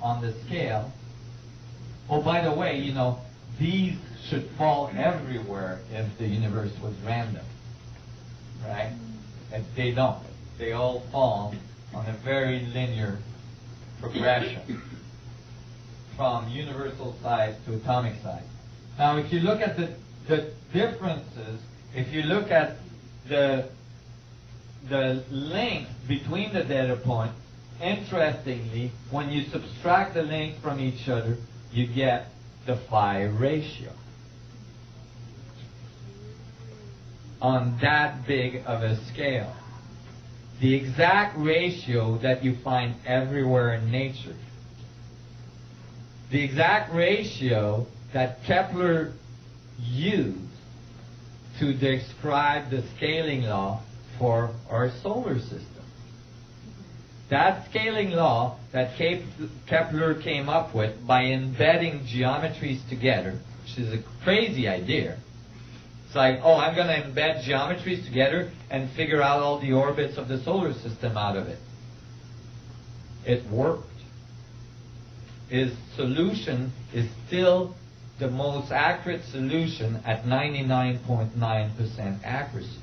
on the scale. Oh, by the way, you know, these should fall everywhere if the universe was random, right? And they don't. They all fall on a very linear progression from universal size to atomic size. Now, if you look at the differences, if you look at the length between the data points, interestingly, when you subtract the length from each other, you get the phi ratio on that big of a scale. The exact ratio that you find everywhere in nature. The exact ratio that Kepler used to describe the scaling law for our solar system. That scaling law that Kepler came up with by embedding geometries together, which is a crazy idea. It's like, oh, I'm going to embed geometries together and figure out all the orbits of the solar system out of it. It worked. His solution is still the most accurate solution at 99.9% accuracy.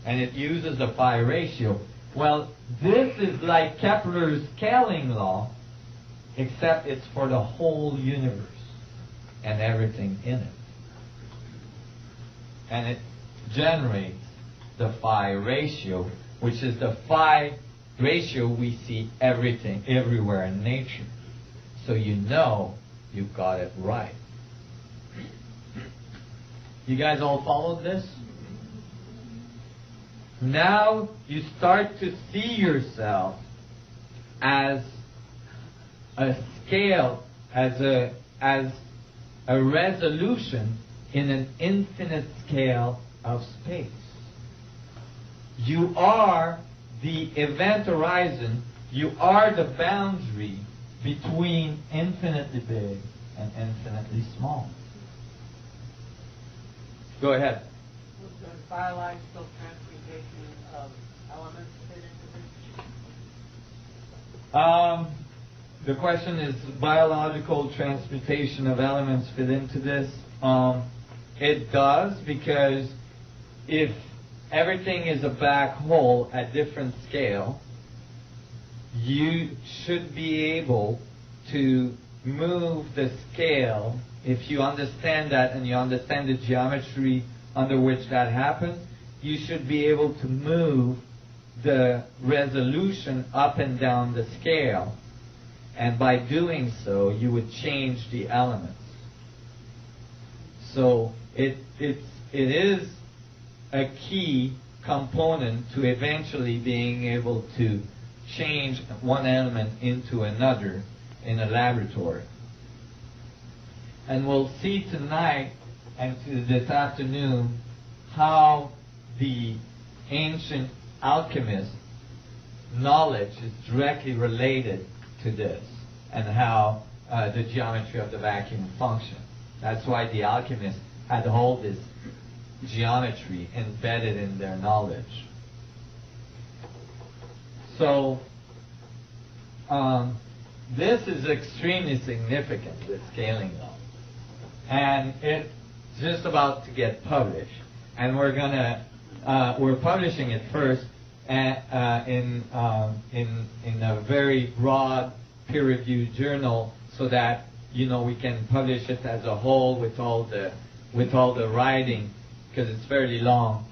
And it uses the phi ratio. Well, this is like Kepler's scaling law, except it's for the whole universe and everything in it. And it generates the phi ratio, which is the phi ratio we see everywhere in nature. So you know you got it right. You guys all followed this? Now you start to see yourself as a scale, as a resolution in an infinite scale of space. You are the event horizon, you are the boundary between infinitely big and infinitely small. Go ahead. Does biological transmutation of elements fit into this? The question is, biological transmutation of elements fit into this? It does, because if everything is a black hole at different scale, you should be able to move the scale. If you understand that and you understand the geometry under which that happens, you should be able to move the resolution up and down the scale. And by doing so, you would change the elements. So it is a key component to eventually being able to change one element into another in a laboratory. And we'll see tonight and this afternoon how the ancient alchemist knowledge is directly related to this, and how the geometry of the vacuum functions. That's why the alchemists had all this geometry embedded in their knowledge. So this is extremely significant, the scaling law, and it's just about to get published. And we're publishing it first in a very broad peer-reviewed journal, so that we can publish it as a whole with all the writing, because it's fairly long.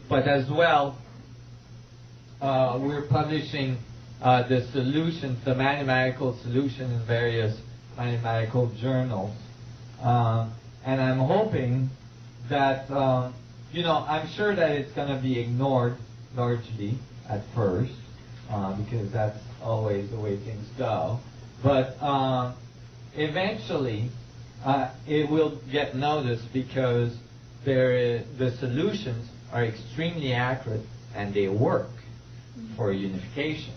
But as well, we're publishing the solutions, the mathematical solution, in various mathematical journals, and I'm hoping that I'm sure that it's going to be ignored largely at first, because that's always the way things go. But eventually, it will get noticed, because the solutions are extremely accurate and they work for unification.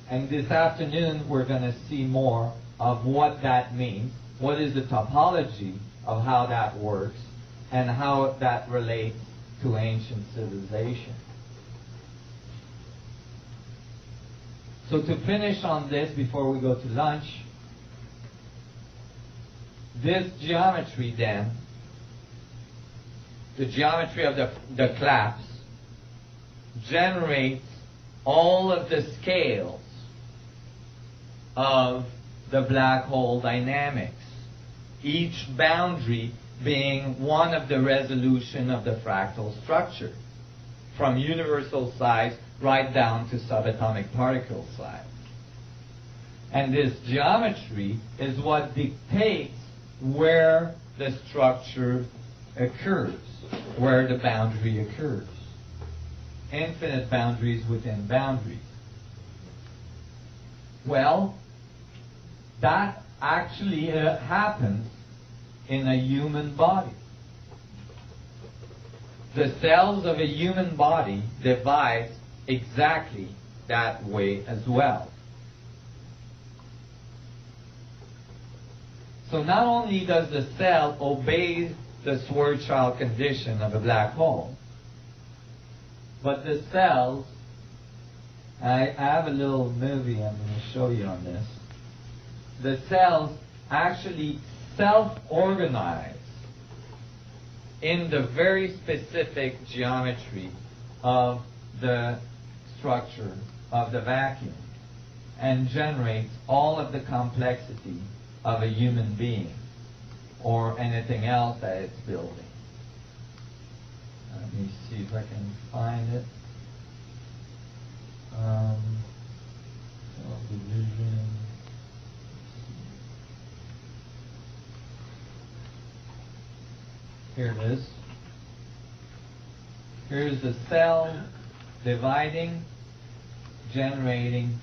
And this afternoon, we're going to see more of what that means, what is the topology of how that works, and how that relates to ancient civilization. So to finish on this before we go to lunch, this geometry then, the geometry of the collapse, generates all of the scales of the black hole dynamics, each boundary being one of the resolution of the fractal structure, from universal size right down to subatomic particle size. And this geometry is what dictates where the structure occurs, where the boundary occurs. Infinite boundaries within boundaries. Well, that actually happens in a human body. The cells of a human body divide exactly that way as well. So not only does the cell obey the Schwarzschild condition of a black hole, but the cells, I have a little movie I'm going to show you on this. The cells actually self-organize in the very specific geometry of the structure of the vacuum and generates all of the complexity of a human being or anything else that it's building. Let me see if I can find it. Division. Here it is. Here's the cell dividing, generating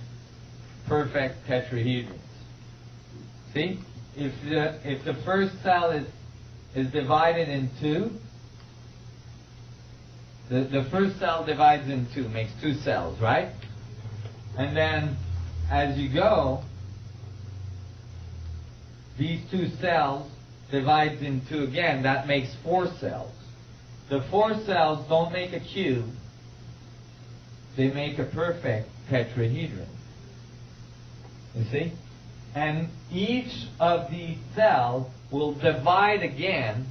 perfect tetrahedrons. See? If the first cell is divided in two, the first cell divides in two, makes two cells, right? And then as you go, these two cells divides in two again, that makes four cells. The four cells don't make a cube, they make a perfect tetrahedron. You see? And each of these cells will divide again,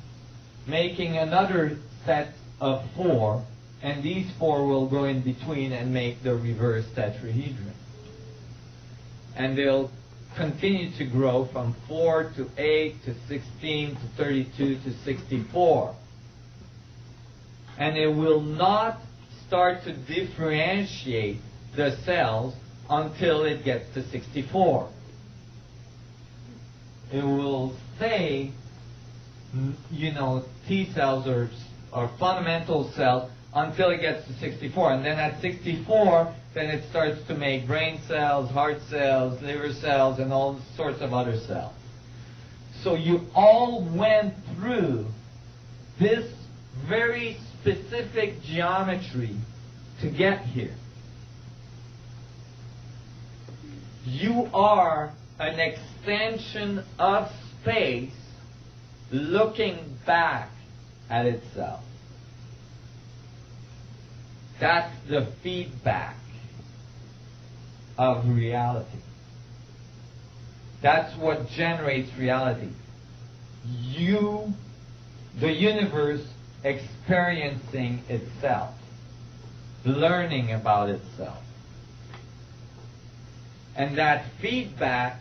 making another set of four, and these four will go in between and make the reverse tetrahedron. And they'll continue to grow from 4 to 8 to 16 to 32 to 64. And it will not start to differentiate the cells until it gets to 64. It will say, T cells are fundamental cells until it gets to 64. And then at 64, then it starts to make brain cells, heart cells, liver cells, and all sorts of other cells. So you all went through this very specific geometry to get here. You are an extension of space looking back at itself. That's the feedback of reality. That's what generates reality. You, the universe, experiencing itself, learning about itself. And that feedback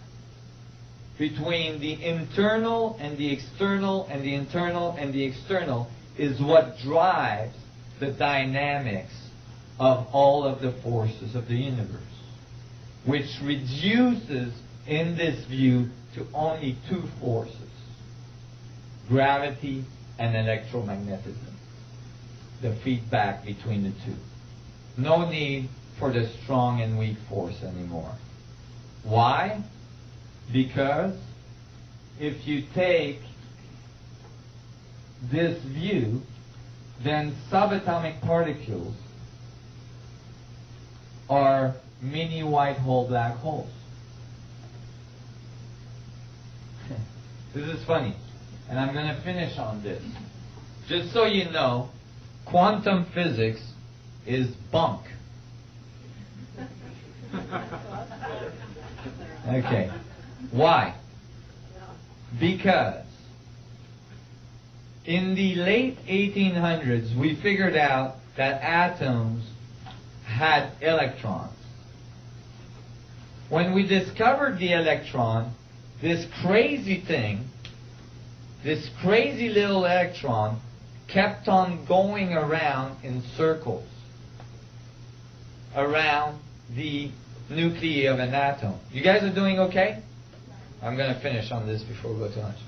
between the internal and the external and the internal and the external is what drives the dynamics of all of the forces of the universe, which reduces in this view to only two forces, gravity and electromagnetism, the feedback between the two. No need for the strong and weak force anymore. Why? Because if you take this view, then subatomic particles are mini white hole black holes. This is funny, and I'm going to finish on this. Just so you know, quantum physics is bunk. Okay. Why? Because in the late 1800s, we figured out that atoms had electrons. When we discovered the electron, this crazy thing, this crazy little electron, kept on going around in circles around the nuclei of an atom. You guys are doing okay? I'm going to finish on this before we go to lunch.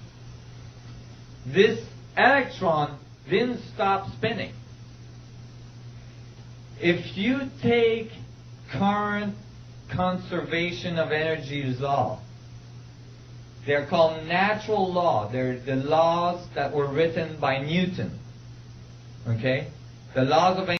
This electron didn't stop spinning. If you take current conservation of energy law, they're called natural law. They're the laws that were written by Newton. Okay? The laws of